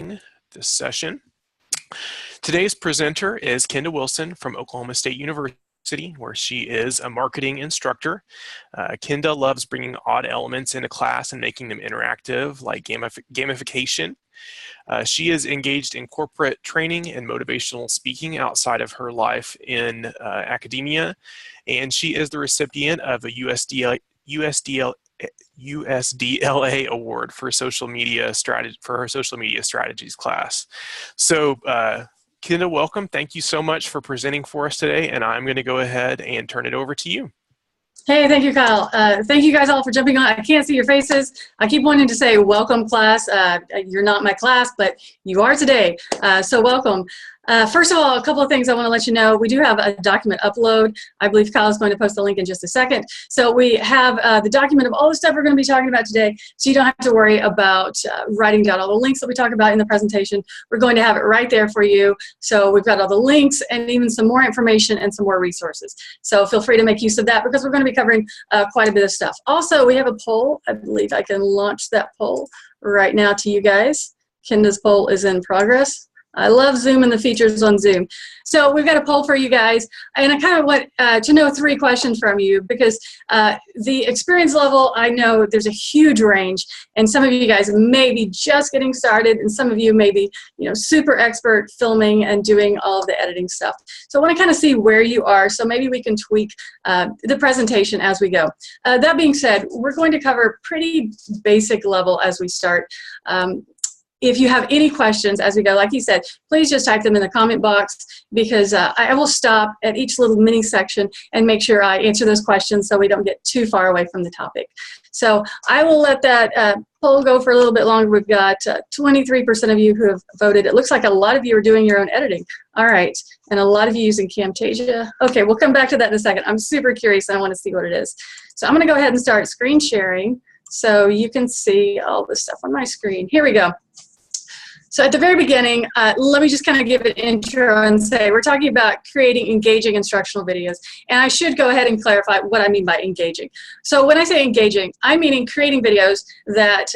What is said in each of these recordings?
this session. Today's presenter is Kenda Wilson from Oklahoma State University, where she is a marketing instructor. Kenda loves bringing odd elements into class and making them interactive, like gamification. She is engaged in corporate training and motivational speaking outside of her life in academia, and she is the recipient of a USDLA award for social media strategy for her social media strategies class. So Kenda, welcome. Thank you so much for presenting for us today, and I'm going to go ahead and turn it over to you. Hey, thank you, Kyle. Thank you guys all for jumping on. I can't see your faces. I keep wanting to say welcome, class. You're not my class, but you are today, so welcome. First of all, a couple of things I want to let you know. We do have a document upload. I believe Kyle is going to post the link in just a second. So we have the document of all the stuff we're going to be talking about today, so you don't have to worry about writing down all the links that we talk about in the presentation. We're going to have it right there for you. So we've got all the links and even some more information and some more resources. So feel free to make use of that because we're going to be covering quite a bit of stuff. Also, we have a poll. I believe I can launch that poll right now to you guys. Kenda's poll is in progress. I love Zoom and the features on Zoom. So we've got a poll for you guys, and I kind of want to know 3 questions from you because the experience level, I know there's a huge range, and some of you guys may be just getting started, and some of you may be, super expert filming and doing all of the editing stuff. So I want to kind of see where you are, so maybe we can tweak the presentation as we go. That being said, we're going to cover pretty basic level as we start. If you have any questions as we go, like you said, please just type them in the comment box because I will stop at each little mini section and make sure I answer those questions so we don't get too far away from the topic. So I will let that poll go for a little bit longer. We've got 23% of you who have voted. It looks like a lot of you are doing your own editing. All right, and a lot of you using Camtasia. Okay, we'll come back to that in a second. I'm super curious and I want to see what it is. So I'm going to go ahead and start screen sharing so you can see all this stuff on my screen. Here we go. So at the very beginning, let me just kind of give an intro and say we're talking about creating engaging instructional videos. And I should go ahead and clarify what I mean by engaging. So when I say engaging, I mean creating videos that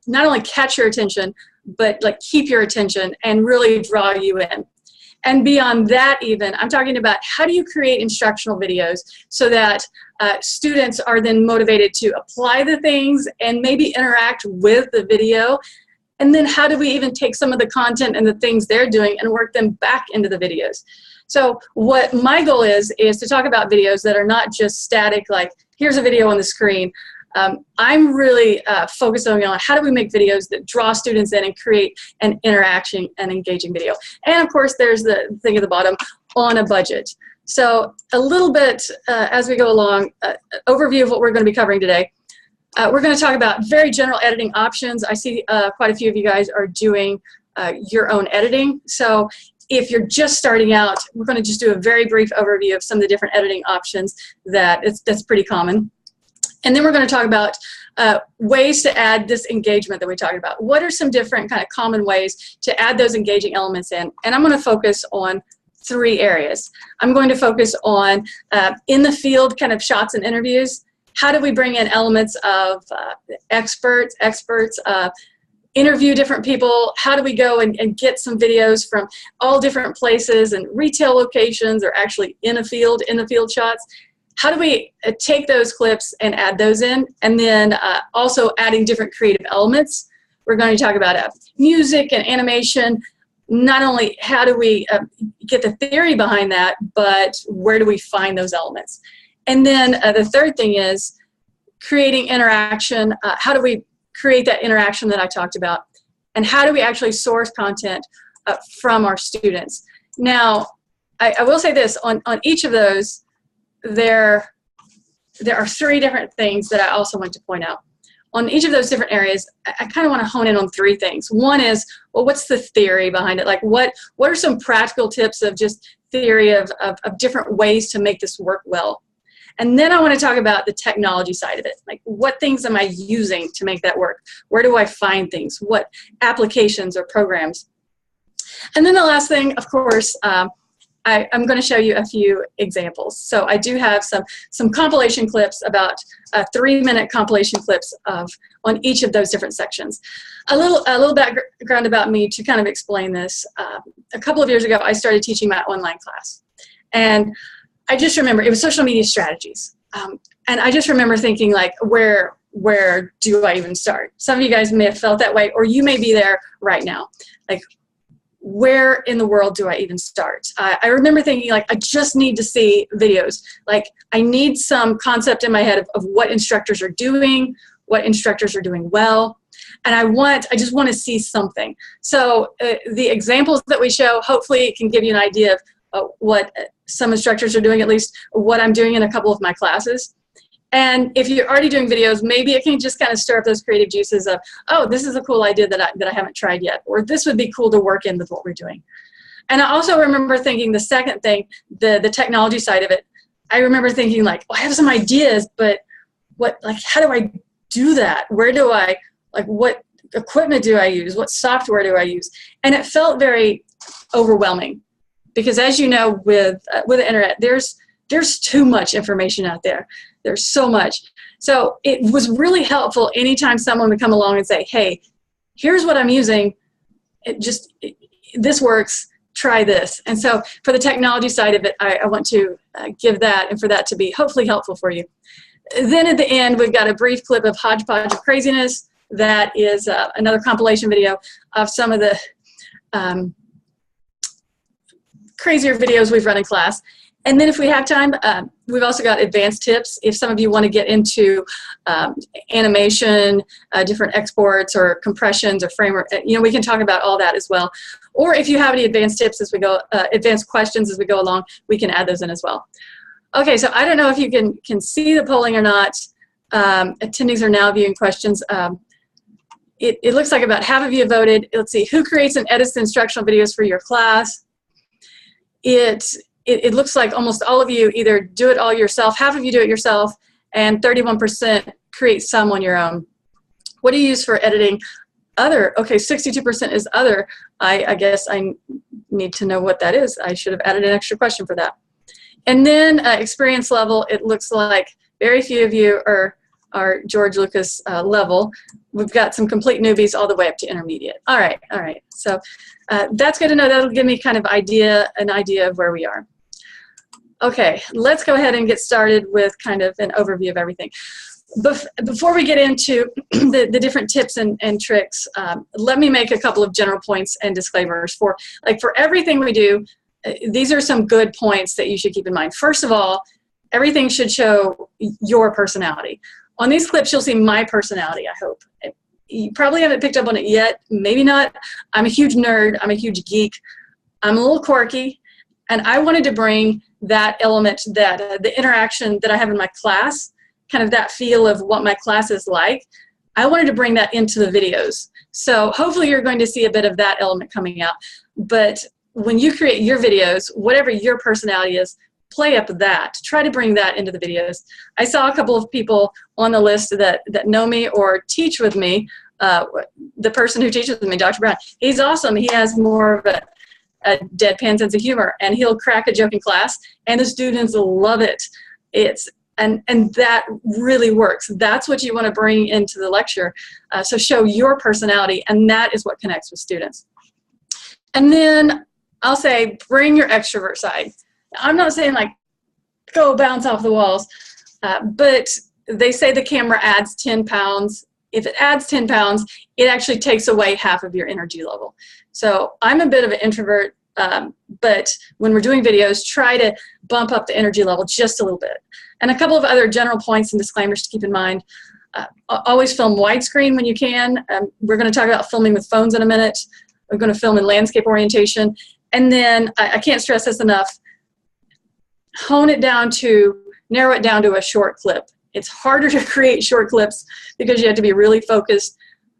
not only catch your attention, but like keep your attention and really draw you in. And beyond that even, I'm talking about how do you create instructional videos so that students are then motivated to apply the things and maybe interact with the video. And then how do we even take some of the content and the things they're doing and work them back into the videos? So what my goal is to talk about videos that are not just static, like here's a video on the screen. I'm really focusing on how do we make videos that draw students in and create an interaction and engaging video. And of course, there's the thing at the bottom, on a budget. So a little bit as we go along, overview of what we're going to be covering today. We're going to talk about very general editing options. I see quite a few of you guys are doing your own editing. So if you're just starting out, we're going to just do a very brief overview of some of the different editing options that's pretty common. And then we're going to talk about ways to add this engagement that we talked about. What are some different kind of common ways to add those engaging elements in? And I'm going to focus on 3 areas. I'm going to focus on in the field kind of shots and interviews. How do we bring in elements of experts, interview different people? How do we go and get some videos from all different places and retail locations or actually in the field shots? How do we take those clips and add those in? And then also adding different creative elements. We're going to talk about music and animation. Not only how do we get the theory behind that, but where do we find those elements? And then the third thing is creating interaction. How do we create that interaction that I talked about? And how do we actually source content from our students? Now, I will say this, on each of those, there are 3 different things that I also want to point out. On each of those different areas, I kind of want to hone in on 3 things. One is, well, what's the theory behind it? Like what are some practical tips of just theory of different ways to make this work well? And then I want to talk about the technology side of it. Like what things am I using to make that work? Where do I find things? What applications or programs? And then the last thing, of course, I'm going to show you a few examples. So I do have some compilation clips, about 3-minute compilation clips on each of those different sections. A little background about me to kind of explain this. A couple of years ago, I started teaching my online class. And I just remember, it was social media strategies. And I just remember thinking, like, where do I even start? Some of you guys may have felt that way, or you may be there right now. Like, where in the world do I even start? I remember thinking, like, I just need to see videos. Like, I need some concept in my head of what instructors are doing, what instructors are doing well. And I just want to see something. So the examples that we show, hopefully it can give you an idea of what some instructors are doing, at least what I'm doing in a couple of my classes. And if you're already doing videos, maybe it can just kind of stir up those creative juices of, oh, this is a cool idea that I haven't tried yet, or this would be cool to work in with what we're doing. And I also remember thinking the second thing, the technology side of it, I remember thinking, like, oh, I have some ideas, but how do I do that? Where do I, like, what equipment do I use? What software do I use? And it felt very overwhelming because, as you know, with the internet, there's too much information out there. There's so much. So it was really helpful anytime someone would come along and say, hey, here's what I'm using. This works. Try this. And so for the technology side of it, I want to give that, and for that to be hopefully helpful for you. Then at the end, we've got a brief clip of Hodgepodge of Craziness. That is another compilation video of some of the crazier videos we've run in class. And then if we have time, we've also got advanced tips. If some of you want to get into animation, different exports or compressions or framework, we can talk about all that as well. Or if you have any advanced tips as we go, advanced questions as we go along, we can add those in as well. Okay, so I don't know if you can see the polling or not. Attendees are now viewing questions. It looks like about half of you voted. Let's see, who creates and edits the instructional videos for your class? It looks like almost all of you either do it all yourself, half of you do it yourself, and 31% create some on your own. What do you use for editing? Other. Okay, 62% is other. I guess I need to know what that is. I should have added an extra question for that. And then experience level, it looks like very few of you are George Lucas level. We've got some complete newbies all the way up to intermediate. All right. So that's good to know. That'll give me kind of an idea of where we are. Okay, let's go ahead and get started with kind of an overview of everything. Before we get into the different tips and tricks, let me make a couple of general points and disclaimers. For everything we do, these are some good points that you should keep in mind. First of all, everything should show your personality. On these clips, you'll see my personality, I hope. You probably haven't picked up on it yet, maybe not. I'm a huge nerd, I'm a huge geek, I'm a little quirky, and I wanted to bring that element, that the interaction that I have in my class, kind of that feel of what my class is like, I wanted to bring that into the videos. So hopefully you're going to see a bit of that element coming out. But when you create your videos, whatever your personality is, play up that. Try to bring that into the videos. I saw a couple of people on the list that know me or teach with me. The person who teaches with me, Dr. Brown, he's awesome. He has more of a deadpan sense of humor, and he'll crack a joke in class, and the students love it. And that really works. That's what you want to bring into the lecture. So show your personality, and that is what connects with students. And then I'll say, bring your extrovert side. I'm not saying like, go bounce off the walls, but they say the camera adds 10 pounds. If it adds 10 pounds, it actually takes away half of your energy level. So I'm a bit of an introvert, but when we're doing videos, try to bump up the energy level just a little bit. And a couple of other general points and disclaimers to keep in mind. Always film widescreen when you can. We're going to talk about filming with phones in a minute. We're going to film in landscape orientation. And then I can't stress this enough, narrow it down to a short clip. It's harder to create short clips because you have to be really focused.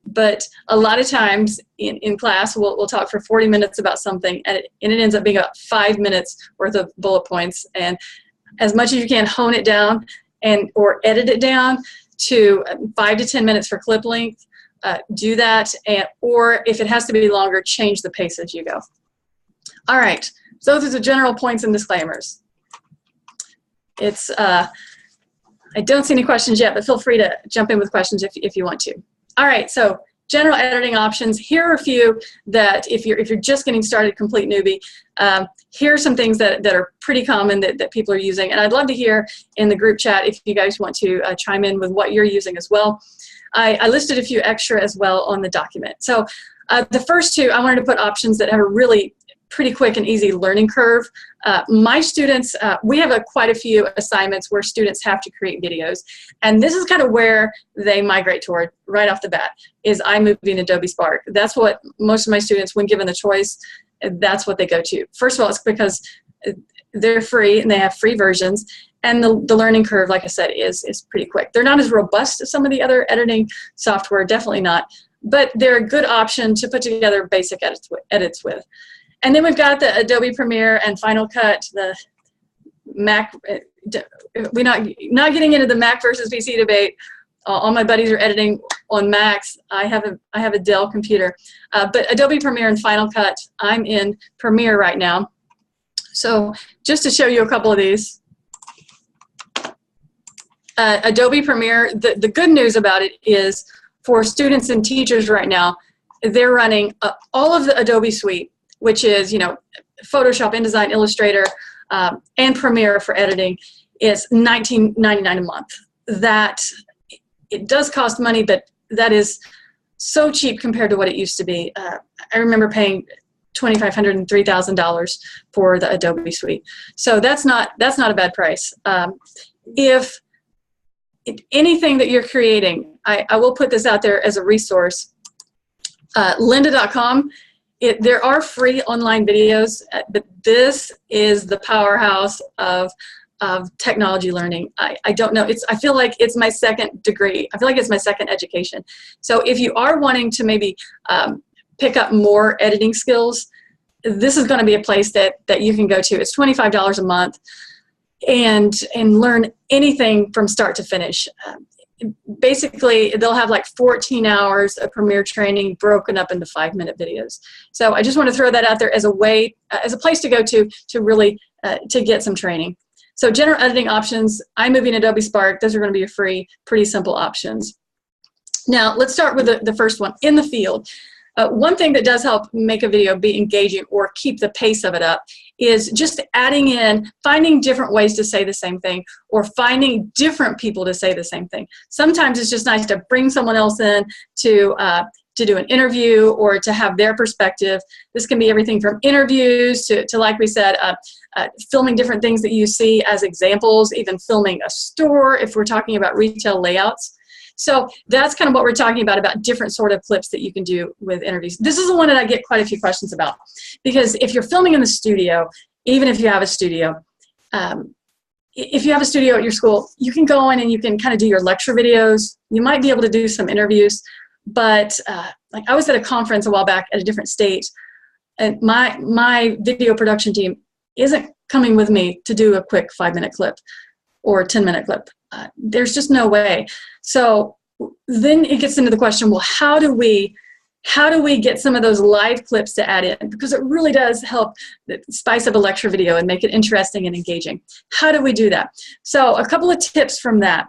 But a lot of times in class, we'll talk for 40 minutes about something, and it ends up being about 5 minutes worth of bullet points. And as much as you can, hone it down or edit it down to 5 to 10 minutes for clip length. Do that, or if it has to be longer, change the pace as you go. All right, So those are the general points and disclaimers. It's, I don't see any questions yet, but feel free to jump in with questions if you want to. All right, so general editing options. Here are a few that if you're just getting started, complete newbie, here are some things that are pretty common that people are using. And I'd love to hear in the group chat if you guys want to chime in with what you're using as well. I listed a few extra as well on the document. So the first two, I wanted to put options that have a really pretty quick and easy learning curve. My students, we have quite a few assignments where students have to create videos, and this is kind of where they migrate toward right off the bat, is iMovie and Adobe Spark. That's what most of my students, when given the choice, that's what they go to. First of all, it's because they're free and they have free versions, and the learning curve, like I said, is pretty quick. They're not as robust as some of the other editing software, definitely not, but they're a good option to put together basic edits with. And then we've got the Adobe Premiere and Final Cut, the Mac. We're not getting into the Mac versus PC debate. All my buddies are editing on Macs. I have a Dell computer. But Adobe Premiere and Final Cut, I'm in Premiere right now. So just to show you a couple of these. Adobe Premiere, the good news about it is for students and teachers right now, they're running all of the Adobe suite, which is, you know, Photoshop, InDesign, Illustrator, and Premiere for editing. It's $19.99 a month. That, it does cost money, but that is so cheap compared to what it used to be. I remember paying $2,500 and $3,000 for the Adobe suite. So that's not a bad price. If anything that you're creating, I will put this out there as a resource. Lynda.com. There are free online videos, but this is the powerhouse of technology learning. I don't know. I feel like it's my second degree. I feel like it's my second education. So if you are wanting to maybe pick up more editing skills, this is going to be a place that you can go to. It's $25 a month, and learn anything from start to finish. Basically, they'll have like 14 hours of Premiere training broken up into 5-minute videos. So I just want to throw that out there as a way, as a place to go to really to get some training. So general editing options, iMovie and Adobe Spark, those are going to be your free, pretty simple options. Now let's start with the first one, in the field. One thing that does help make a video be engaging or keep the pace of it up is just adding in, finding different ways to say the same thing, or finding different people to say the same thing. Sometimes it's just nice to bring someone else in to do an interview or to have their perspective. This can be everything from interviews to like we said, filming different things that you see as examples, even filming a store if we're talking about retail layouts. So that's kind of what we're talking about different sort of clips that you can do with interviews. This is the one that I get quite a few questions about, because if you're filming in the studio, even if you have a studio, if you have a studio at your school, you can go in and you can kind of do your lecture videos. You might be able to do some interviews, but like I was at a conference a while back at a different state, and my video production team isn't coming with me to do a quick 5-minute clip or a 10-minute clip. There's just no way. So then it gets into the question, well, how do we get some of those live clips to add in? Because it really does help spice up a lecture video and make it interesting and engaging. How do we do that? So a couple of tips from that.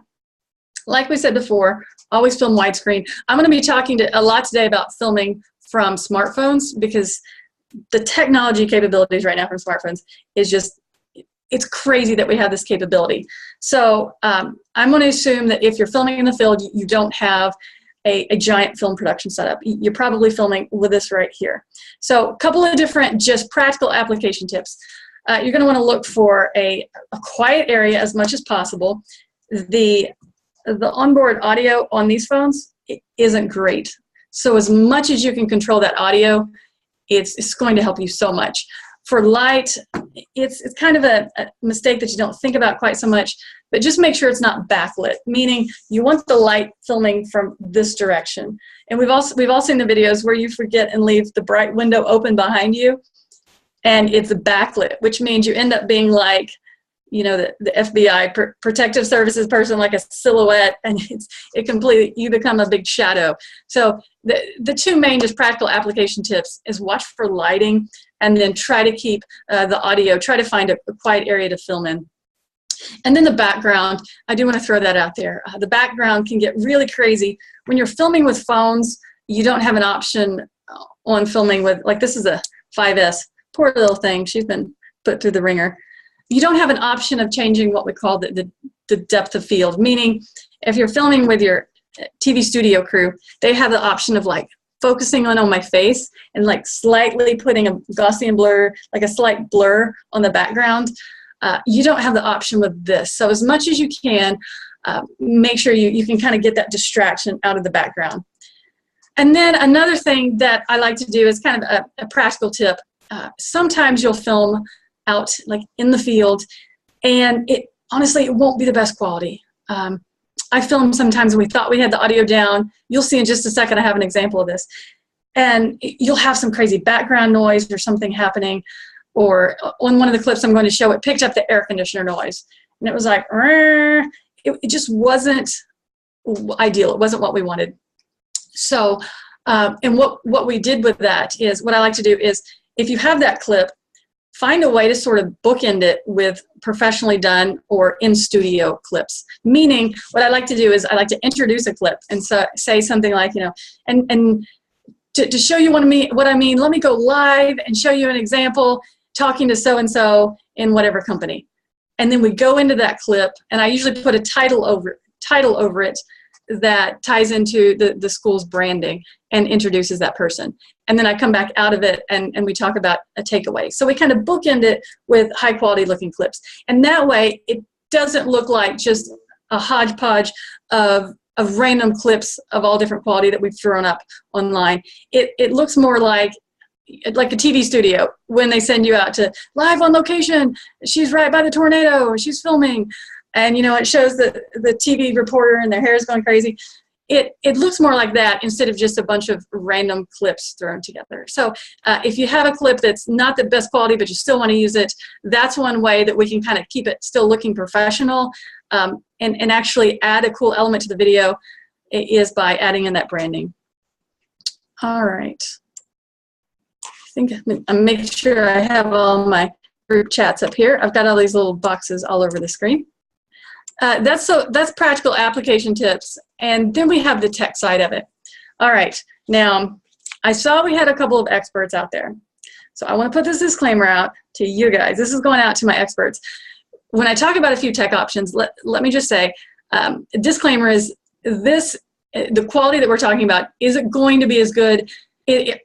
Like we said before, always film widescreen. I'm going to be talking a lot today about filming from smartphones, because the technology capabilities right now from smartphones is just, it's crazy that we have this capability. So I'm going to assume that if you're filming in the field, you don't have a giant film production setup. You're probably filming with this right here. So a couple of different just practical application tips. You're going to want to look for a quiet area as much as possible. The onboard audio on these phones isn't great. So as much as you can control that audio, it's going to help you so much. For light, it's kind of a mistake that you don't think about quite so much, but just make sure it's not backlit, meaning you want the light filming from this direction. And we've all seen the videos where you forget and leave the bright window open behind you, and it's backlit, which means you end up being like you know, the FBI protective services person, like a silhouette, and it completely, you become a big shadow. So the two main just practical application tips is watch for lighting, and then try to keep the audio, try to find a quiet area to film in. And then the background, I do want to throw that out there. The background can get really crazy. When you're filming with phones, you don't have an option on filming with, like this is a 5S, poor little thing, she's been put through the ringer. You don't have an option of changing what we call the depth of field, meaning if you're filming with your TV studio crew, they have the option of like focusing on my face and like slightly putting a Gaussian blur, like a slight blur on the background. You don't have the option with this. So as much as you can, make sure you can kind of get that distraction out of the background. And then another thing that I like to do is kind of a practical tip. Sometimes you'll film out like in the field, and honestly, it won't be the best quality. I filmed sometimes and we thought we had the audio down. You'll see in just a second, I have an example of this. And you'll have some crazy background noise or something happening. Or on one of the clips I'm going to show, it picked up the air conditioner noise. And it was like, it just wasn't ideal. It wasn't what we wanted. So, and what we did with that is, what I like to do is, if you have that clip, find a way to sort of bookend it with professionally done or in-studio clips. Meaning, what I like to do is I like to introduce a clip and say something like, you know, and to show you what I mean, let me go live and show you an example talking to so-and-so in whatever company. And then we go into that clip, and I usually put a title over it that ties into the school's branding and introduces that person. And then I come back out of it and we talk about a takeaway. So we kind of bookend it with high quality looking clips. And that way it doesn't look like just a hodgepodge of random clips of all different quality that we've thrown up online. It looks more like a TV studio when they send you out to live on location. She's right by the tornado, she's filming. And, you know, it shows the TV reporter and their hair is going crazy. It looks more like that instead of just a bunch of random clips thrown together. So if you have a clip that's not the best quality, but you still want to use it, that's one way that we can kind of keep it still looking professional and actually add a cool element to the video, is by adding in that branding. All right. I think I'm making sure I have all my group chats up here. I've got all these little boxes all over the screen. That's practical application tips, and then we have the tech side of it. All right, now I saw we had a couple of experts out there, so I want to put this disclaimer out to you guys. This is going out to my experts. When I talk about a few tech options, let me just say, disclaimer is this: the quality that we're talking about, is it going to be as good?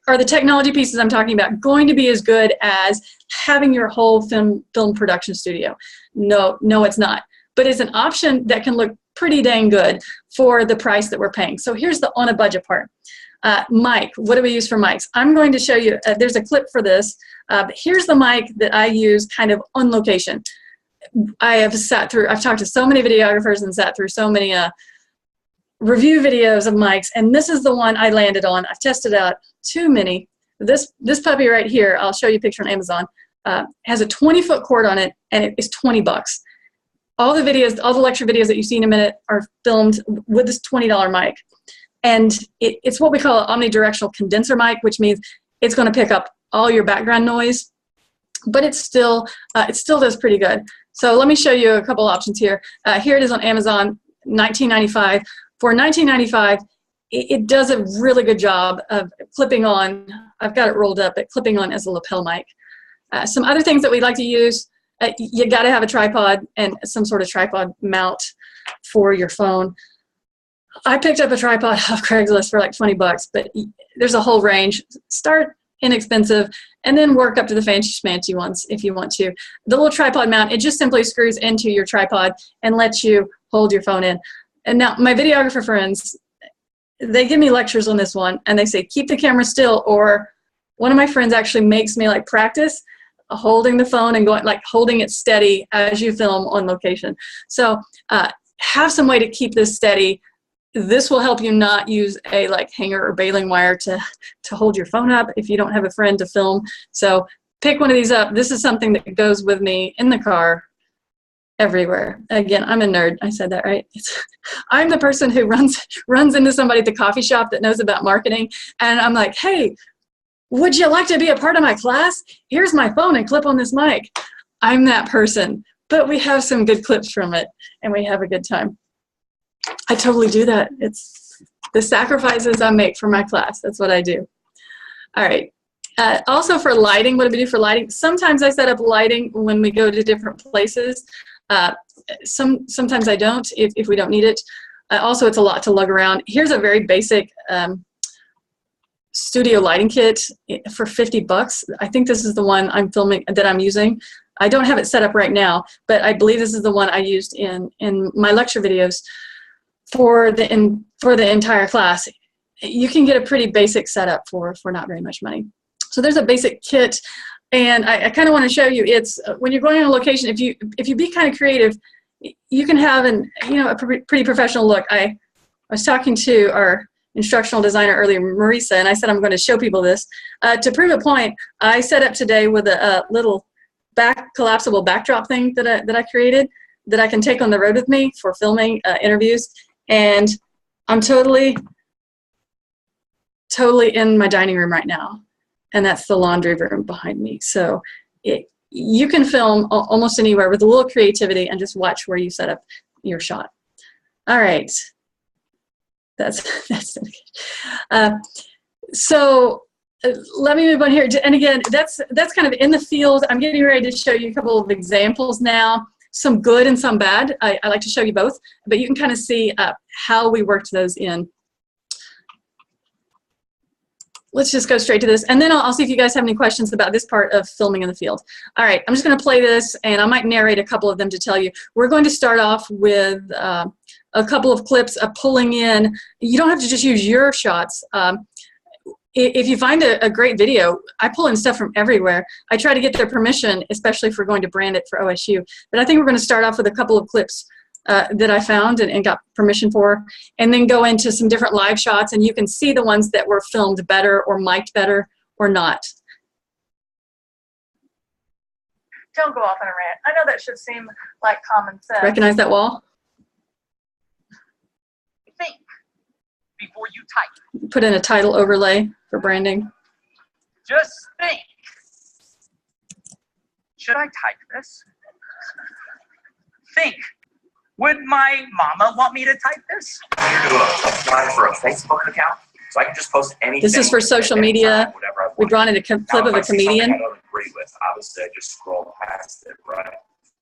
Are the technology pieces I'm talking about going to be as good as having your whole film production studio? No, it's not. But it's an option that can look pretty dang good for the price that we're paying. So here's the on a budget part. Mic, what do we use for mics? I'm going to show you, there's a clip for this. Here's the mic that I use kind of on location. I've talked to so many videographers and sat through so many review videos of mics, and this is the one I landed on. I've tested out too many. This puppy right here, I'll show you a picture on Amazon, has a 20-foot cord on it, and it is $20. All the videos, all the lecture videos that you see in a minute are filmed with this $20 mic. And it's what we call an omnidirectional condenser mic, which means it's going to pick up all your background noise, but it still does pretty good. So let me show you a couple options here. Here it is on Amazon, $19.95. For $19.95, it does a really good job of clipping on. I've got it rolled up, but clipping on as a lapel mic. Some other things that we like to use, you got to have a tripod and some sort of tripod mount for your phone. I picked up a tripod off Craigslist for like $20, but there's a whole range. Start inexpensive and then work up to the fancy schmancy ones if you want to. The little tripod mount, it just simply screws into your tripod and lets you hold your phone in. And now my videographer friends, they give me lectures on this one and they say, keep the camera still, or one of my friends actually makes me like practice holding the phone and going, like holding it steady as you film on location. So have some way to keep this steady. This will help you not use a like hanger or baling wire to hold your phone up if you don't have a friend to film. So pick one of these up. This is something that goes with me in the car everywhere. Again, I'm a nerd. I said that right. I'm the person who runs into somebody at the coffee shop that knows about marketing, and I'm like, hey, would you like to be a part of my class? Here's my phone and clip on this mic. I'm that person, but we have some good clips from it, and we have a good time. I totally do that. It's the sacrifices I make for my class. That's what I do. All right. Also for lighting, what do we do for lighting? Sometimes I set up lighting when we go to different places. Sometimes I don't if we don't need it. Also, it's a lot to lug around. Here's a very basic studio lighting kit for 50 bucks. I think this is the one I'm filming that I'm using. I don't have it set up right now, but I believe this is the one I used in my lecture videos for the entire class. You can get a pretty basic setup for not very much money. So there's a basic kit, and I kind of want to show you. It's when you're going on a location, if you be kind of creative, you can have a pretty professional look. I was talking to our instructional designer earlier, Marisa, and I said I'm going to show people this. To prove a point, I set up today with a little collapsible backdrop thing that I created that I can take on the road with me for filming interviews, and I'm totally in my dining room right now, and that's the laundry room behind me. So you can film almost anywhere with a little creativity and just watch where you set up your shot. All right. That's so let me move on here. And again, that's kind of in the field. I'm getting ready to show you a couple of examples now, some good and some bad. I like to show you both, but you can kind of see how we worked those in. Let's just go straight to this, and then I'll see if you guys have any questions about this part of filming in the field. All right, I'm just going to play this, and I might narrate a couple of them to tell you. We're going to start off with a couple of clips of pulling in. You don't have to just use your shots. If you find a great video, I pull in stuff from everywhere. I try to get their permission, especially if we're going to brand it for OSU. But I think we're going to start off with a couple of clips that I found and got permission for, and then go into some different live shots, and you can see the ones that were filmed better or mic'd better or not. Don't go off on a rant. I know that should seem like common sense. Recognize that wall? Think before you type. Put in a title overlay for branding. Just think. Should I type this? Think. Would my mama want me to type this? I'm here to apply for a Facebook account, so I can just post anything. This is for social media. We brought in a clip of a comedian. I don't agree with. Obviously, I just scroll past it, right?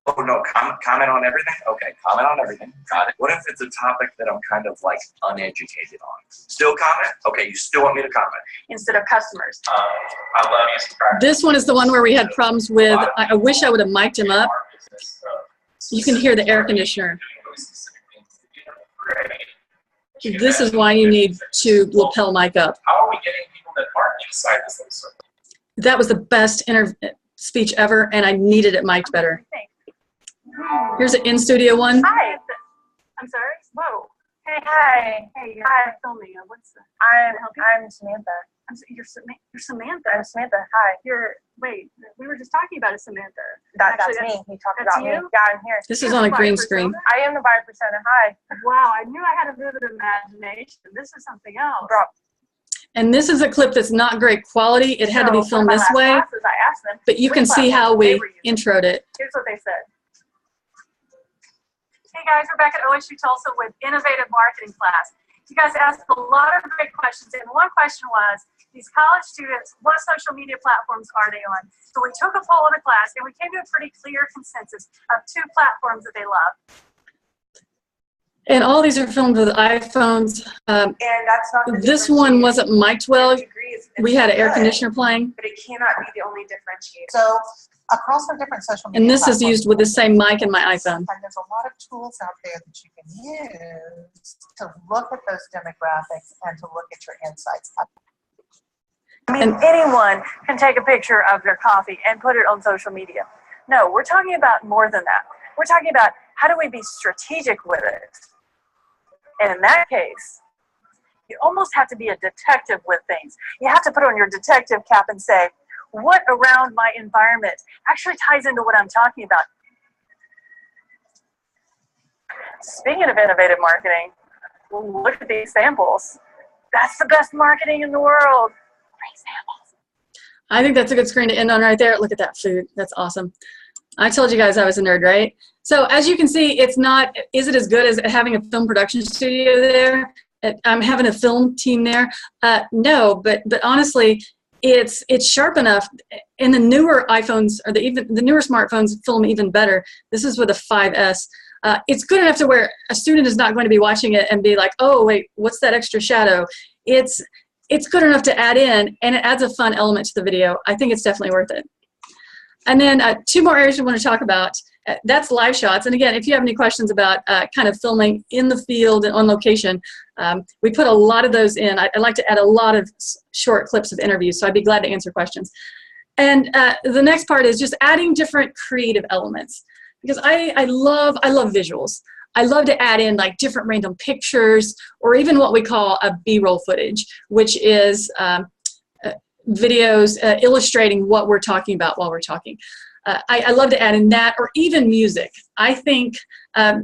Oh no, comment on everything? Okay, comment on everything. Got it. What if it's a topic that I'm kind of like uneducated on? Still comment? Okay, you still want me to comment? Instead of customers. I love using practice. This one is the one where we had problems with. I wish I would have mic'd him up. You can hear the air conditioner. This is why you need to lapel mic up. How are we getting people that aren't inside this little circle? That was the best speech ever, and I needed it mic'd better. Here's an in-studio one. Hi. I'm sorry? Whoa. Hey, hi. Hey, hi. Filming. What's the? I'm Samantha. You're Samantha. I'm Samantha. Hi. Wait. We were just talking about a Samantha. That's me. You talked about me. Yeah, I'm here. This is on a green screen. I am the buyer persona. Hi. Wow. I knew I had a vivid imagination. This is something else. Bro. And this is a clip that's not great quality. It had to be filmed this way. I asked them, but you can see how we introed it. Here's what they said. Hey guys, we're back at OSU Tulsa with Innovative Marketing class. You guys asked a lot of great questions, and one question was, these college students, what social media platforms are they on? So we took a poll of the class, and we came to a pretty clear consensus of 2 platforms that they love. And all these are filmed with iPhones. And that's not this one wasn't mic'd well. We had an air conditioner playing. But it cannot be the only differentiator. So across our different social media and this is used with the same mic in my iPhone. And there's a lot of tools out there that you can use to look at those demographics and to look at your insights. I mean, anyone can take a picture of their coffee and put it on social media. No, we're talking about more than that. We're talking about how do we be strategic with it? And in that case, you almost have to be a detective with things. You have to put on your detective cap and say, what around my environment actually ties into what I'm talking about? Speaking of innovative marketing, look at these samples. That's the best marketing in the world. Great samples. I think that's a good screen to end on right there. Look at that food. That's awesome. I told you guys I was a nerd, right? So as you can see, it's not, is it as good as having a film production studio there? I'm having a film team there. No, but honestly, it's sharp enough. And the newer iPhones, or the newer smartphones film even better. This is with a 5S. It's good enough to where a student is not going to be watching it and be like, oh, wait, what's that extra shadow? It's good enough to add in, and it adds a fun element to the video. I think it's definitely worth it. And then 2 more areas we want to talk about. That's live shots. And again, if you have any questions about kind of filming in the field and on location, we put a lot of those in. I like to add a lot of short clips of interviews, so I'd be glad to answer questions. And the next part is just adding different creative elements, because I love visuals. I love to add in like different random pictures, or even what we call a B-roll footage, which is videos illustrating what we're talking about while we're talking. I love to add in that, or even music. I think I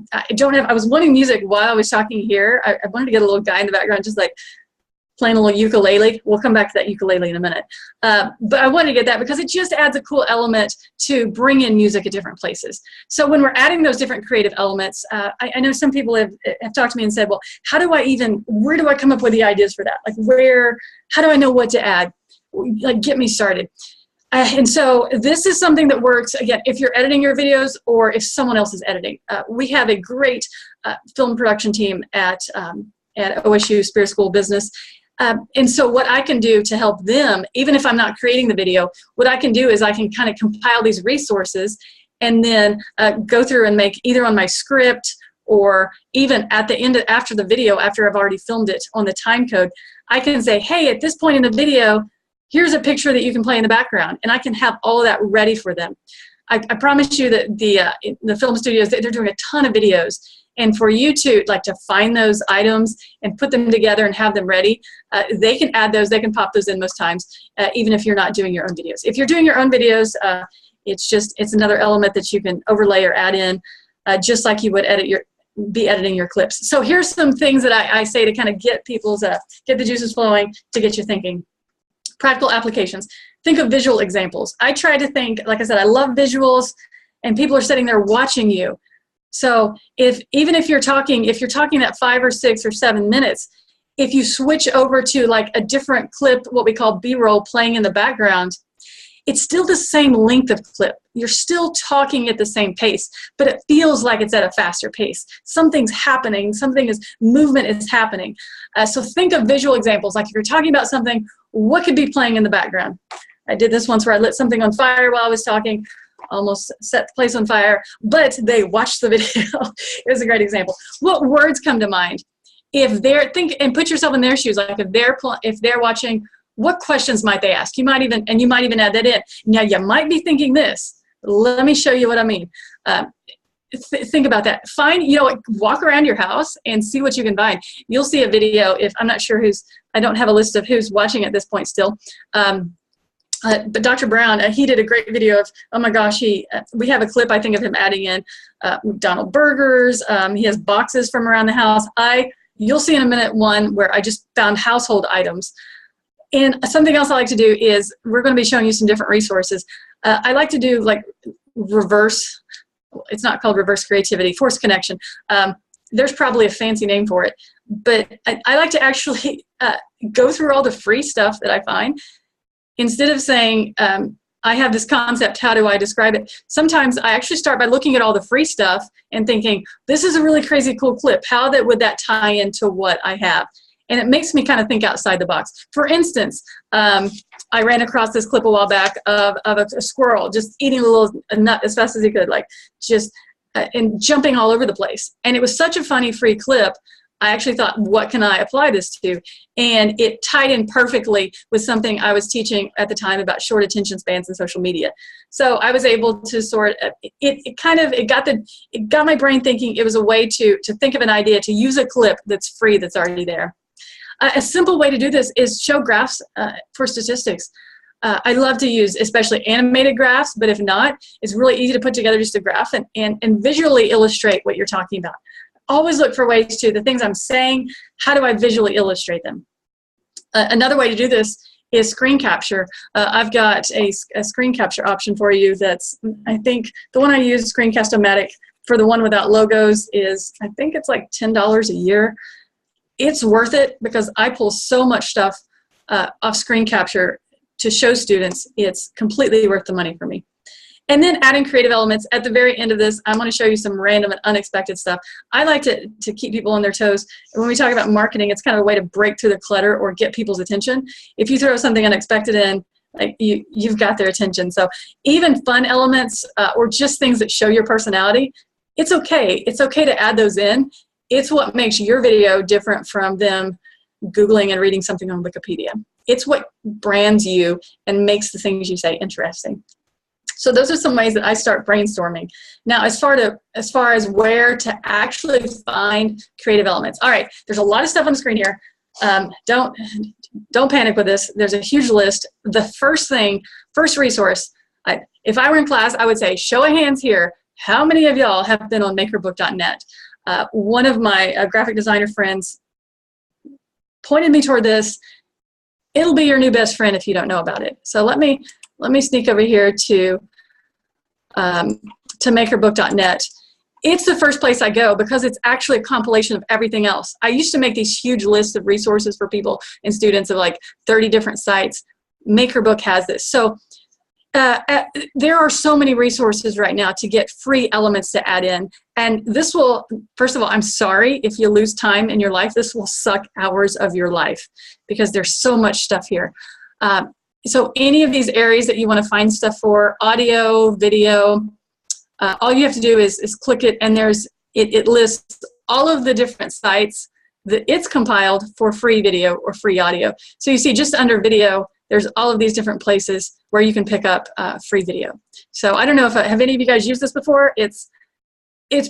was wanting music while I was talking here. I wanted to get a little guy in the background just like playing a little ukulele. We'll come back to that ukulele in a minute. But I wanted to get that because it just adds a cool element to bring in music at different places. So when we're adding those different creative elements, I know some people have talked to me and said, well, where do I come up with the ideas for that? Like how do I know what to add? Like, get me started. And so this is something that works, again, if you're editing your videos or if someone else is editing. We have a great film production team at OSU Spear School of Business. And so what I can do to help them, even if I'm not creating the video, what I can do is I can kind of compile these resources and then go through and make either on my script or even at the end, after the video, after I've already filmed it on the time code, I can say, hey, at this point in the video, here's a picture that you can play in the background, and I can have all of that ready for them. I promise you that the film studios, they're doing a ton of videos, and for you to find those items and put them together and have them ready, they can add those, they can pop those in most times, even if you're not doing your own videos. If you're doing your own videos, it's another element that you can overlay or add in, just like you would be editing your clips. So here's some things that I say to kind of get get the juices flowing, to get you thinking. Practical applications. Think of visual examples. I try to think, like I said, I love visuals, and people are sitting there watching you. So even if you're talking that 5 or 6 or 7 minutes, if you switch over to like a different clip, what we call B-roll, playing in the background, it's still the same length of clip. You're still talking at the same pace, but it feels like it's at a faster pace. Something's happening. Movement is happening. So think of visual examples. Like if you're talking about something, what could be playing in the background? I did this once where I lit something on fire while I was talking, almost set the place on fire, but they watched the video. It was a great example. What words come to mind? And put yourself in their shoes. Like if they're watching, what questions might they ask? You might even add that in. Now you might be thinking this. Let me show you what I mean. Think about that. Walk around your house and see what you can find. You'll see a video. I'm not sure I don't have a list of who's watching at this point still. But Dr. Brown, he did a great video of, oh my gosh, we have a clip, I think, of him adding in McDonald's burgers. He has boxes from around the house. You'll see in a minute one where I just found household items. And something else I like to do is, we're going to be showing you some different resources. I like to do like reverse, it's not called reverse creativity, forced connection. There's probably a fancy name for it. But I like to actually go through all the free stuff that I find. Instead of saying, I have this concept, how do I describe it? Sometimes I actually start by looking at all the free stuff and thinking, this is a really crazy cool clip. How would that tie into what I have? And it makes me kind of think outside the box. For instance, I ran across this clip a while back of a squirrel just eating a nut as fast as he could, and jumping all over the place. And it was such a funny free clip. I actually thought, what can I apply this to? And it tied in perfectly with something I was teaching at the time about short attention spans and social media. So I was able to it got my brain thinking. It was a way to think of an idea, to use a clip that's free, that's already there. A simple way to do this is show graphs for statistics. I love to use especially animated graphs, but if not, it's really easy to put together just a graph and visually illustrate what you're talking about. always look for ways to, the things I'm saying, how do I visually illustrate them? Another way to do this is screen capture. I've got a screen capture option for you that's, I think, the one I use, Screencast-O-Matic, for the one without logos is, I think it's like $10 a year. It's worth it because I pull so much stuff off screen capture to show students. It's completely worth the money for me. And then adding creative elements. At the very end of this, I'm going to show you some random and unexpected stuff. I like to keep people on their toes. And when we talk about marketing, it's kind of a way to break through the clutter or get people's attention. If you throw something unexpected in, like you've got their attention. So even fun elements or just things that show your personality, it's okay. It's okay to add those in. It's what makes your video different from them Googling and reading something on Wikipedia. It's what brands you and makes the things you say interesting. So those are some ways that I start brainstorming. Now, as far as where to actually find creative elements. All right, there's a lot of stuff on the screen here. Don't panic with this. There's a huge list. The first resource, if I were in class, I would say, show of hands here. How many of y'all have been on makerbook.net? One of my graphic designer friends pointed me toward this. It'll be your new best friend if you don't know about it. So let me sneak over here to makerbook.net. It's the first place I go because it's actually a compilation of everything else. I used to make these huge lists of resources for people and students of like 30 different sites. MakerBook has this. So there are so many resources right now to get free elements to add in. And this will, first of all, I'm sorry if you lose time in your life. This will suck hours of your life because there's so much stuff here. So any of these areas that you want to find stuff for, audio, video, all you have to do is click it, and it lists all of the different sites that it's compiled for free video or free audio. So you see just under video, there's all of these different places where you can pick up free video. So I don't know if have any of you guys used this before? It's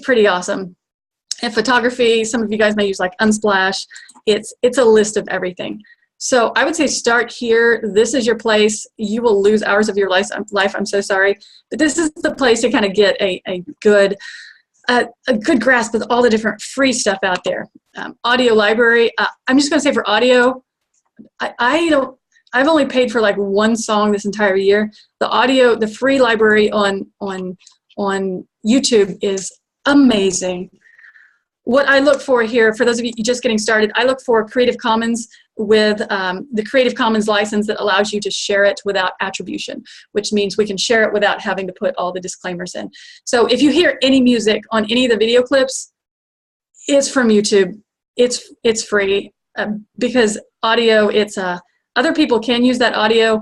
pretty awesome. And photography, some of you guys may use like Unsplash. It's a list of everything. So I would say start here. This is your place. You will lose hours of your life. I'm so sorry. But this is the place to kind of get a good grasp of all the different free stuff out there. Audio library. I'm just going to say for audio, I've only paid for like one song this entire year. The free library on YouTube is amazing. What I look for here, for those of you just getting started, I look for Creative Commons with the Creative Commons license that allows you to share it without attribution, which means we can share it without having to put all the disclaimers in. So if you hear any music on any of the video clips, it's from YouTube. It's free because audio, other people can use that audio,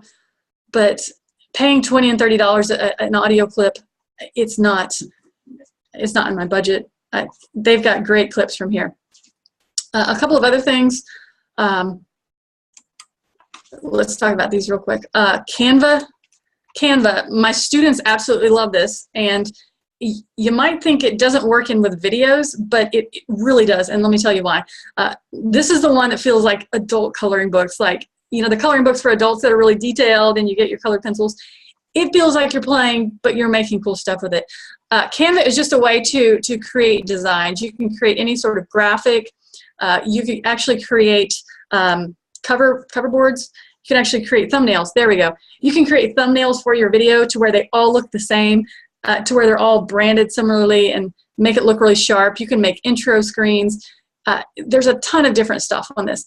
but paying $20 and $30 an audio clip, it's not in my budget. They've got great clips from here. A couple of other things. Let's talk about these real quick. Canva, my students absolutely love this, and you might think it doesn't work in with videos, but it really does, and let me tell you why. This is the one that feels like adult coloring books, like, you know, the coloring books for adults that are really detailed and you get your colored pencils. It feels like you're playing, but you're making cool stuff with it. Canva is just a way to create designs. You can create any sort of graphic. You can actually create cover boards. You can actually create thumbnails. There we go. You can create thumbnails for your video to where they all look the same, to where they're all branded similarly and make it look really sharp. You can make intro screens. There's a ton of different stuff on this.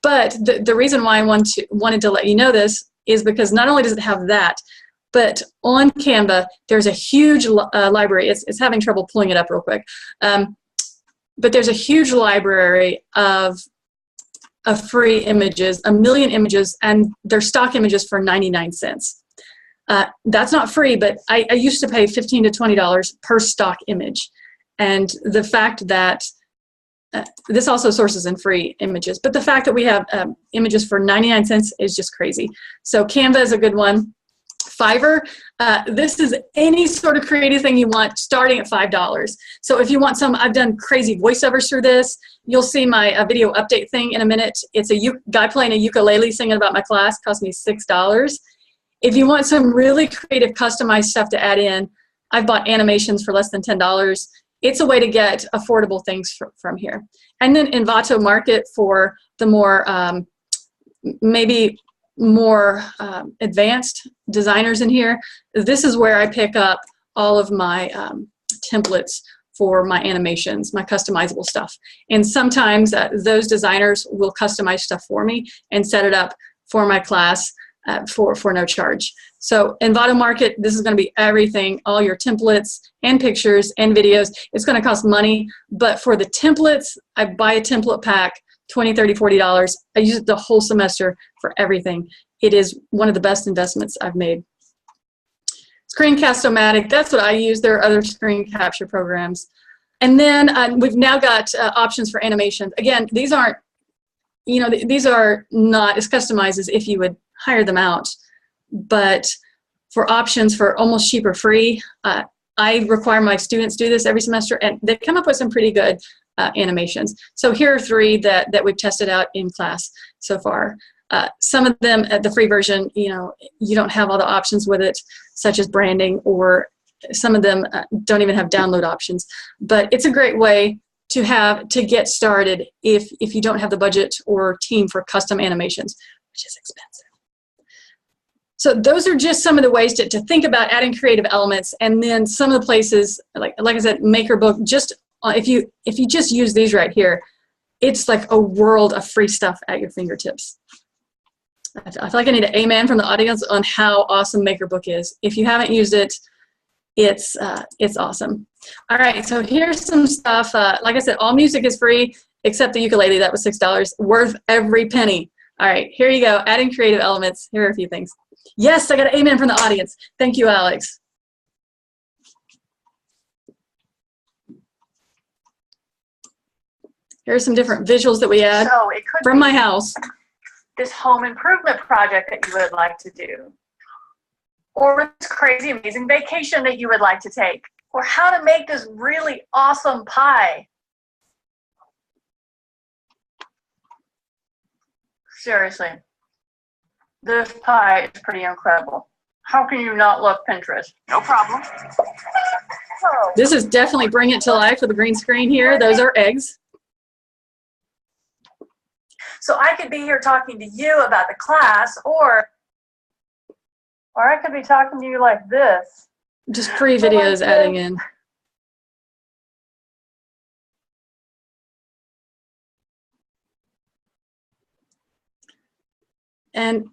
But the reason why I wanted to let you know this is because not only does it have that, but on Canva, there's a huge library. It's having trouble pulling it up real quick. But there's a huge library of free images, 1 million images, and they're stock images for 99 cents. That's not free, but I used to pay $15 to $20 per stock image. And the fact that this also sources in free images, but the fact that we have images for 99 cents is just crazy. So Canva is a good one. Fiverr, this is any sort of creative thing you want starting at $5. So if you want I've done crazy voiceovers through this. You'll see my video update thing in a minute. It's a guy playing a ukulele singing about my class, cost me $6. If you want some really creative customized stuff to add in, I've bought animations for less than $10. it's a way to get affordable things from here. And then Envato Market for the more, maybe more advanced designers in here. This is where I pick up all of my templates for my animations, my customizable stuff. And sometimes those designers will customize stuff for me and set it up for my class for no charge. So Envato Market, this is going to be everything, all your templates and pictures and videos. It's going to cost money, but for the templates, I buy a template pack, $20, $30, $40. I use it the whole semester for everything. It is one of the best investments I've made. Screencast-O-Matic, that's what I use. There are other screen capture programs. And then we've now got options for animations. Again, these aren't, you know, these are not as customized as if you would hire them out. But for options for almost cheap or free, I require my students do this every semester, and they come up with some pretty good animations. So here are 3 that we've tested out in class so far. Some of them at the free version, you know, you don't have all the options with it, such as branding, or some of them don't even have download options. But it's a great way to get started if you don't have the budget or team for custom animations, which is expensive. So those are just some of the ways to think about adding creative elements. And then some of the places, like I said, MakerBook, just if you just use these right here, it's like a world of free stuff at your fingertips. I feel like I need an amen from the audience on how awesome MakerBook is. If you haven't used it, it's awesome. All right, so here's some stuff. Like I said, all music is free except the ukulele. That was $6, worth every penny. All right, here you go. Adding creative elements. Here are a few things. Yes, I got an amen from the audience. Thank you, Alex. Here's some different visuals that we add So it could from be my house. this home improvement project that you would like to do, or this crazy amazing vacation that you would like to take, or how to make this really awesome pie. Seriously, this pie is pretty incredible. How can you not love Pinterest? No problem. So, This is definitely bring it to life with a green screen here. Those are eggs. so I could be here talking to you about the class, or I could be talking to you like this. Just free videos adding in. And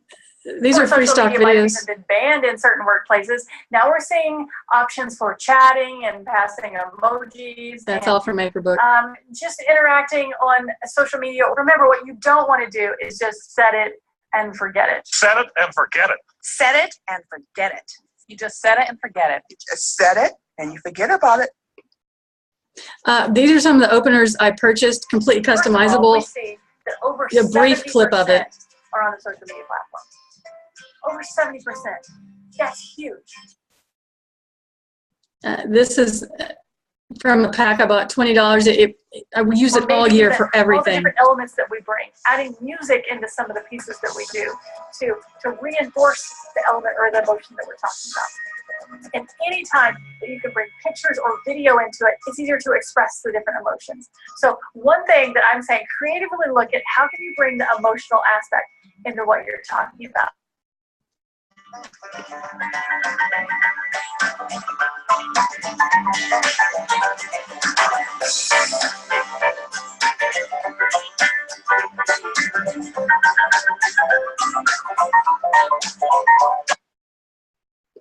these are free Social stock media might have videos. even been banned in certain workplaces. Now we're seeing options for chatting and passing emojis. That's and, all from MakerBook. just interacting on social media. Remember, what you don't want to do is just set it and forget it. Set it and forget it. Set it and forget it. You just set it and forget it. You just set it and you forget about it. These are some of the openers I purchased, completely First of all, we customizable. see that over A brief 70% clip of it. are on the social media platforms. Over 70%. That's huge. This is from a pack I bought, $20. I would use Or it all maybe year even for all the everything. different elements that we bring, adding music into some of the pieces that we do to reinforce the element or the emotion that we're talking about. And any time that you can bring pictures or video into it, it's easier to express the different emotions. So one thing that I'm saying, creatively look at how can you bring the emotional aspect into what you're talking about.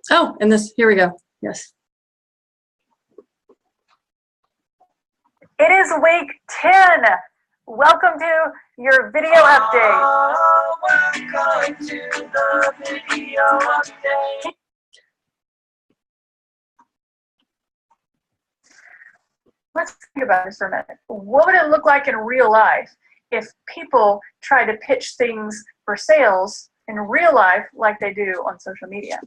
Oh, and this, here we go. Yes. It is week 10. Welcome to your video update. Welcome to the video update. Let's think about this for a minute. What would it look like in real life if people try to pitch things for sales in real life like they do on social media?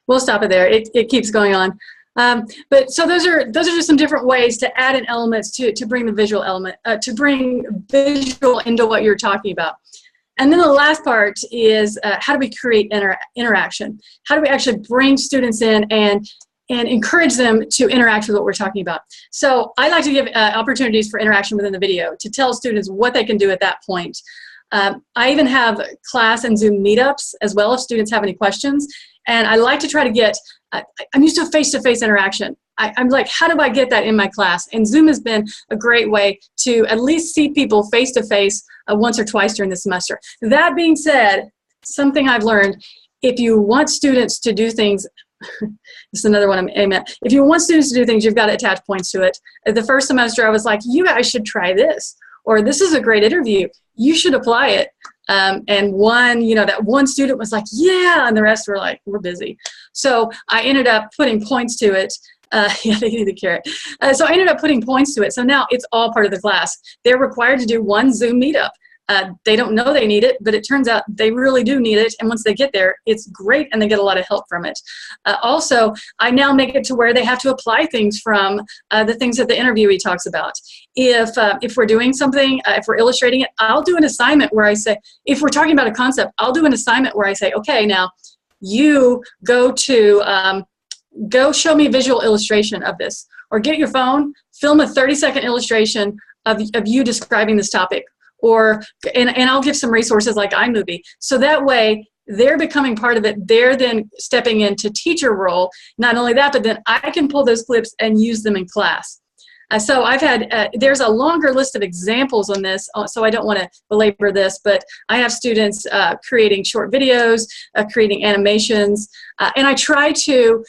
we'll stop it there. It keeps going on. But so those are just some different ways to add in elements to bring the visual element, to bring visual into what you're talking about. And then the last part is how do we create interaction? How do we actually bring students in and encourage them to interact with what we're talking about? So I like to give opportunities for interaction within the video to tell students what they can do at that point. I even have class and Zoom meetups as well if students have any questions. And I like to try to get, I'm used to face-to-face interaction. I'm like, how do I get that in my class? And Zoom has been a great way to at least see people face-to-face once or twice during the semester. That being said, something I've learned, if you want students to do things, this is another one I'm aiming at. If you want students to do things, you've got to attach points to it. The first semester, I was like, you guys should try this, or this is a great interview. You should apply it. And one, that one student was like, yeah, and the rest were like, we're busy. So I ended up putting points to it. Yeah, they need the carrot. So I ended up putting points to it. So now it's all part of the class. They're required to do one Zoom meetup. They don't know they need it, but it turns out they really do need it. And once they get there, it's great and they get a lot of help from it. Also, I now make it to where they have to apply things from the things that the interviewee talks about. If we're doing something, if we're illustrating it, I'll do an assignment where I say, if we're talking about a concept, I'll do an assignment where I say, okay, now you go show me a visual illustration of this, or get your phone, film a 30-second illustration of you describing this topic. And I'll give some resources like iMovie. So that way, they're becoming part of it. They're then stepping into teacher role. Not only that, but then I can pull those clips and use them in class. So I've had, there's a longer list of examples on this, so I don't want to belabor this, but I have students creating short videos, creating animations, and I try to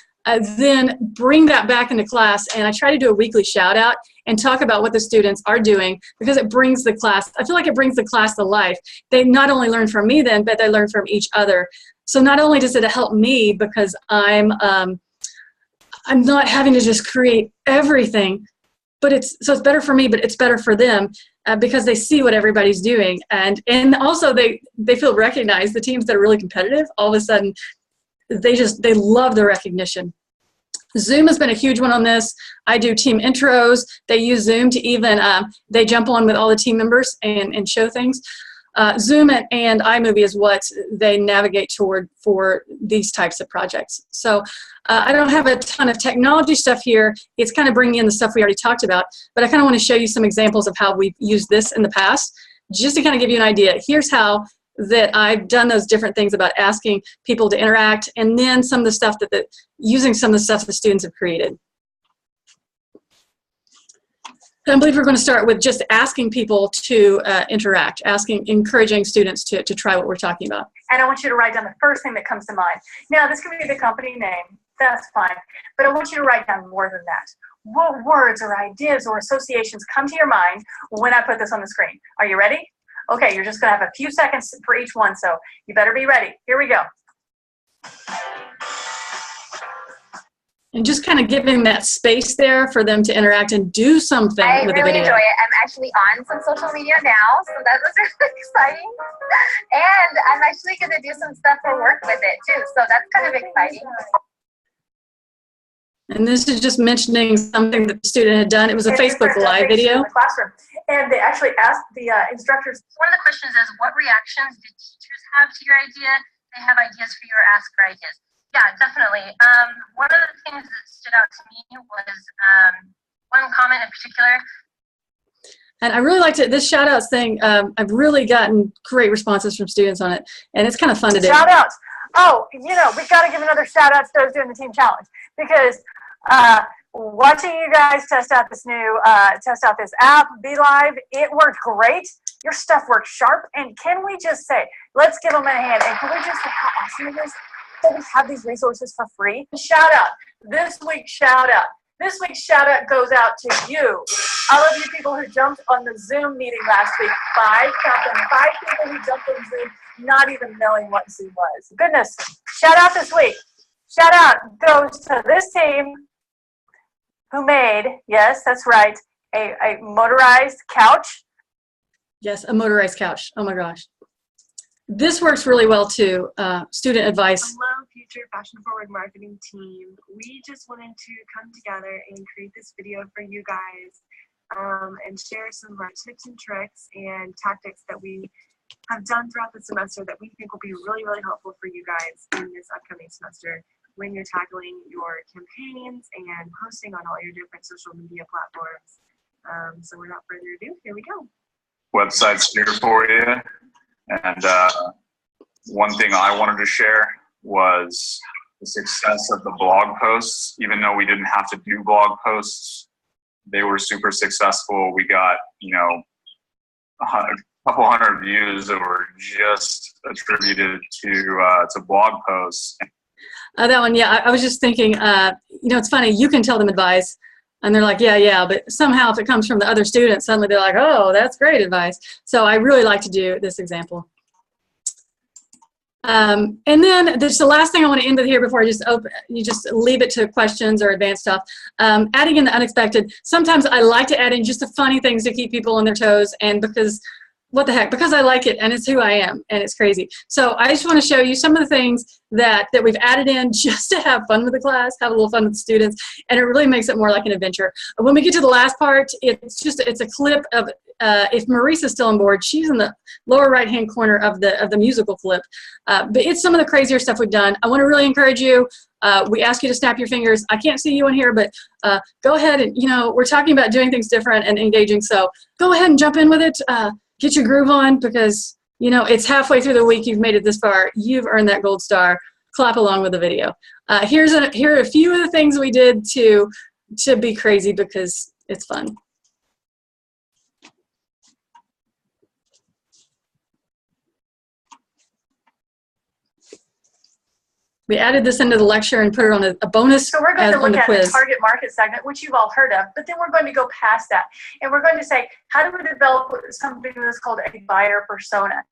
then bring that back into class, and I try to do a weekly shout out and talk about what the students are doing, because it brings the class, I feel like it brings the class to life. They not only learn from me then, but they learn from each other. So not only does it help me because I'm not having to just create everything, but it's better for me, but it's better for them because they see what everybody's doing. And also they feel recognized. The teams that are really competitive, all of a sudden, they love the recognition. Zoom has been a huge one on this. I do team intros. They use Zoom to even, they jump on with all the team members and show things. Zoom and iMovie is what they navigate toward for these types of projects. So I don't have a ton of technology stuff here. It's kind of bringing in the stuff we already talked about, but I kind of want to show you some examples of how we've used this in the past, just to kind of give you an idea. Here's how that I've done those different things about asking people to interact, and then some of the stuff using some of the stuff the students have created. I believe we're going to start with just asking people to interact, encouraging students to try what we're talking about. And I want you to write down the first thing that comes to mind. Now, this could be the company name. That's fine. But I want you to write down more than that. What words or ideas or associations come to your mind when I put this on the screen? Are you ready? Okay, you're just going to have a few seconds for each one, so you better be ready. Here we go. And just kind of giving that space there for them to interact and do something with the video. I really enjoy it. I'm actually on some social media now, so that was really exciting. And I'm actually going to do some stuff for work with it, too, so that's kind of exciting. And this is just mentioning something that the student had done. It was a Facebook Live video. In the classroom. And they actually asked the instructors. One of the questions is, what reactions did teachers have to your idea? They have ideas for you or ask for ideas. Yeah, definitely. One of the things that stood out to me was one comment in particular. And I really liked it. This shout outs thing, I've really gotten great responses from students on it. And it's kind of fun to do. Shout outs. Oh, we've got to give another shout out to those doing the team challenge, because watching you guys test out this app, Be Live, it worked great. Your stuff worked sharp. And can we just say, let's give them a hand. And can we just say how awesome it is that we have these resources for free? Shout out. This week's shout out. This week's shout out goes out to you. All of you people who jumped on the Zoom meeting last week. 5 people who jumped on Zoom, not even knowing what Zoom was. Goodness. Shout out this week. Shout out goes to this team who made, yes, that's right, a motorized couch. Yes, a motorized couch. Oh my gosh. This works really well too, student advice. Hello, future fashion forward marketing team. We just wanted to come together and create this video for you guys and share some of our tips and tricks and tactics that we have done throughout the semester that we think will be really, really helpful for you guys in this upcoming semester when you're tackling your campaigns and posting on all your different social media platforms. So without further ado, here we go. Website's here for you. And one thing I wanted to share was the success of the blog posts. Even though we didn't have to do blog posts, they were super successful. We got, you know, a couple hundred views that were just attributed to blog posts. That one, yeah, I was just thinking, you know, it's funny, you can tell them advice, and they're like, yeah, but somehow if it comes from the other students, suddenly they're like, oh, that's great advice. So I really like to do this example. And then there's the last thing I want to end with here before I just you just leave it to questions or advanced stuff. Adding in the unexpected. Sometimes I like to add in just the funny things to keep people on their toes, and because what the heck, because I like it and it's who I am and it's crazy. So I just want to show you some of the things that we've added in just to have fun with the class, have a little fun with the students, and it really makes it more like an adventure. When we get to the last part, it's a clip of, if Maurice is still on board, she's in the lower right-hand corner of the musical clip. But it's some of the crazier stuff we've done. I want to really encourage you. We ask you to snap your fingers. I can't see you in here, but go ahead and, you know, we're talking about doing things different and engaging. So go ahead and jump in with it. Get your groove on, because, you know, it's halfway through the week. You've made it this far. You've earned that gold star. Clap along with the video. Here are a few of the things we did to be crazy because it's fun. We added this into the lecture and put it on a bonus. So we're going to look at quiz. the target market segment, which you've all heard of, but then we're going to go past that. And we're going to say, how do we develop something that's called a buyer persona?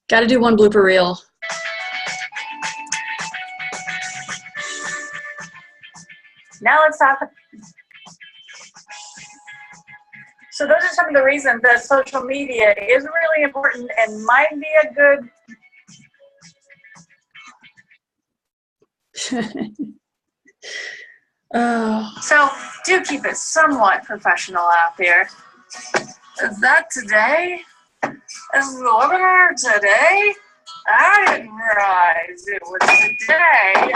Got to do one blooper reel. Now let's talk. So those are some of the reasons that social media is really important and might be a good Oh. So do keep it somewhat professional out there. Is that today? Is the webinar today? I didn't realize it was today.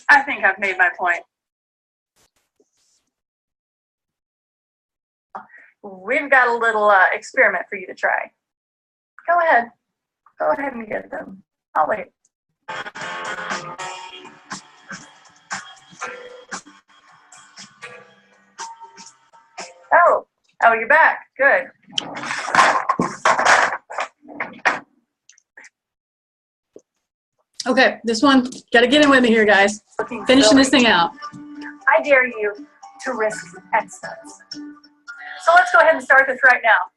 I think I've made my point. We've got a little experiment for you to try. Go ahead. Go ahead and get them. I'll wait. Oh, you're back. Good. Okay, this one, got to get in with me here, guys. Finishing this thing out. I dare you to risk excellence. So let's go ahead and start this right now.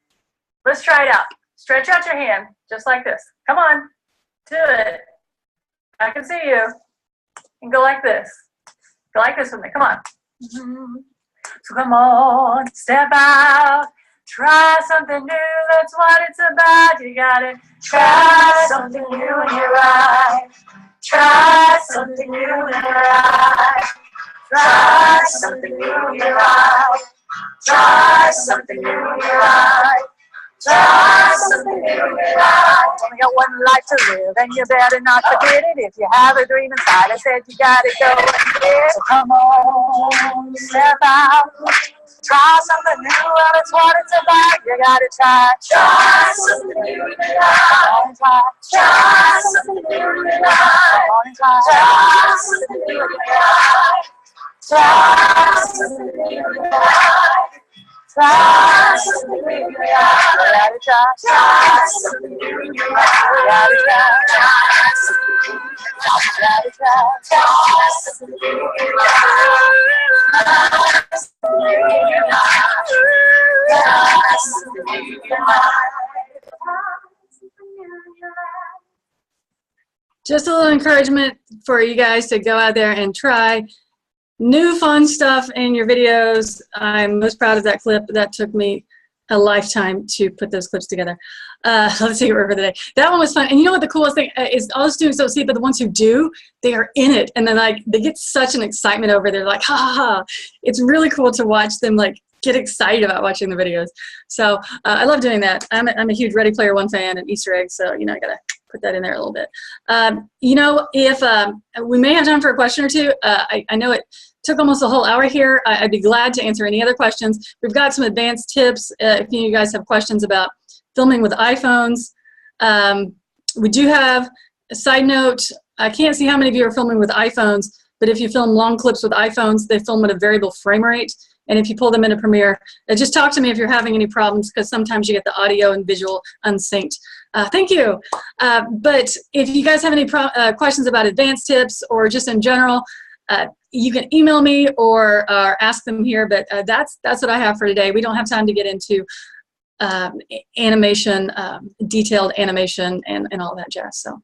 Let's try it out. Stretch out your hand, just like this. Come on, do it. I can see you. And go like this. Go like this with me, come on. So come on, step out. Try something new, that's what it's about. You gotta try something new in your life. Try something new in your life. Try something new in your life. Try something new in your life. Try something new in your life. Only got one life to live, and you better not forget it. If you have a dream inside, I said you gotta go and get it. So come on, step out. Try something new, and it's what it's about. You gotta try something new in your life. Try something new in your life. Try something new in your life. Try something new in your life. Try something new in your life. You gotta try something new in your life. You gotta try something new in your life. You gotta try something new in your life. Try something new in your life. Try something new in your life. Just a little encouragement for you guys to go out there and try new fun stuff in your videos. I'm most proud of that clip. That took me a lifetime to put those clips together. Let's take it over the day. That one was fun. And you know what the coolest thing is? All the students don't see it, but the ones who do, they are in it. And then like they get such an excitement over there. Like, ha ha ha. It's really cool to watch them like get excited about watching the videos. So I love doing that. I'm a huge Ready Player One fan and Easter eggs. So, you know, I got to put that in there a little bit. You know, if we may have time for a question or two, I know it took almost a whole hour here. I'd be glad to answer any other questions. We've got some advanced tips if any of you guys have questions about filming with iPhones. We do have a side note. I can't see how many of you are filming with iPhones, but if you film long clips with iPhones, they film at a variable frame rate. And if you pull them into Premiere, just talk to me if you're having any problems, because sometimes you get the audio and visual unsynced. Thank you. But if you guys have any questions about advanced tips or just in general, you can email me or ask them here. But that's what I have for today. We don't have time to get into animation, detailed animation, and all that jazz. So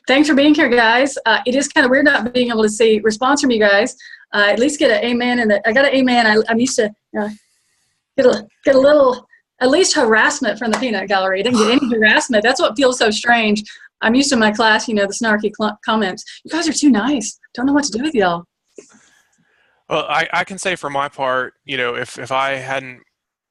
thanks for being here, guys. It is kind of weird not being able to see response from you guys. At least get an amen, and I got an amen. I'm used to get a little, at least harassment from the peanut gallery. I didn't get any harassment. That's what feels so strange. I'm used to my class, you know, the snarky comments. You guys are too nice. Don't know what to do with y'all. Well, I can say for my part, you know, if I hadn't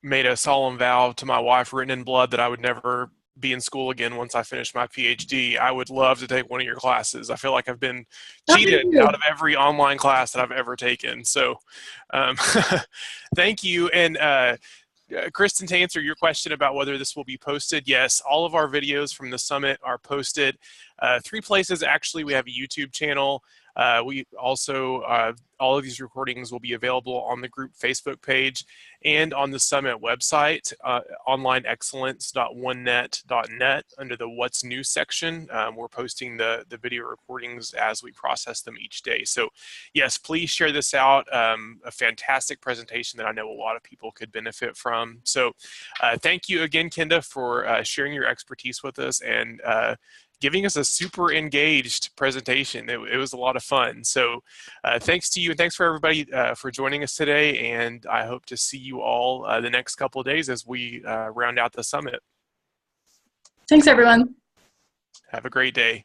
made a solemn vow to my wife written in blood that I would never be in school again once I finish my PhD, I would love to take one of your classes. I feel like I've been cheated out of every online class that I've ever taken. So thank you. And Kristen, to answer your question about whether this will be posted, yes, all of our videos from the summit are posted. 3 places, actually. We have a YouTube channel. We also, all of these recordings will be available on the group Facebook page and on the Summit website, onlineexcellence.onenet.net, under the What's New section. We're posting the video recordings as we process them each day. So yes, please share this out. A fantastic presentation that I know a lot of people could benefit from. So thank you again, Kenda, for sharing your expertise with us and giving us a super engaged presentation. It was a lot of fun. So thanks to you, and thanks for everybody for joining us today. And I hope to see you all the next couple of days as we round out the summit. Thanks, everyone. Have a great day.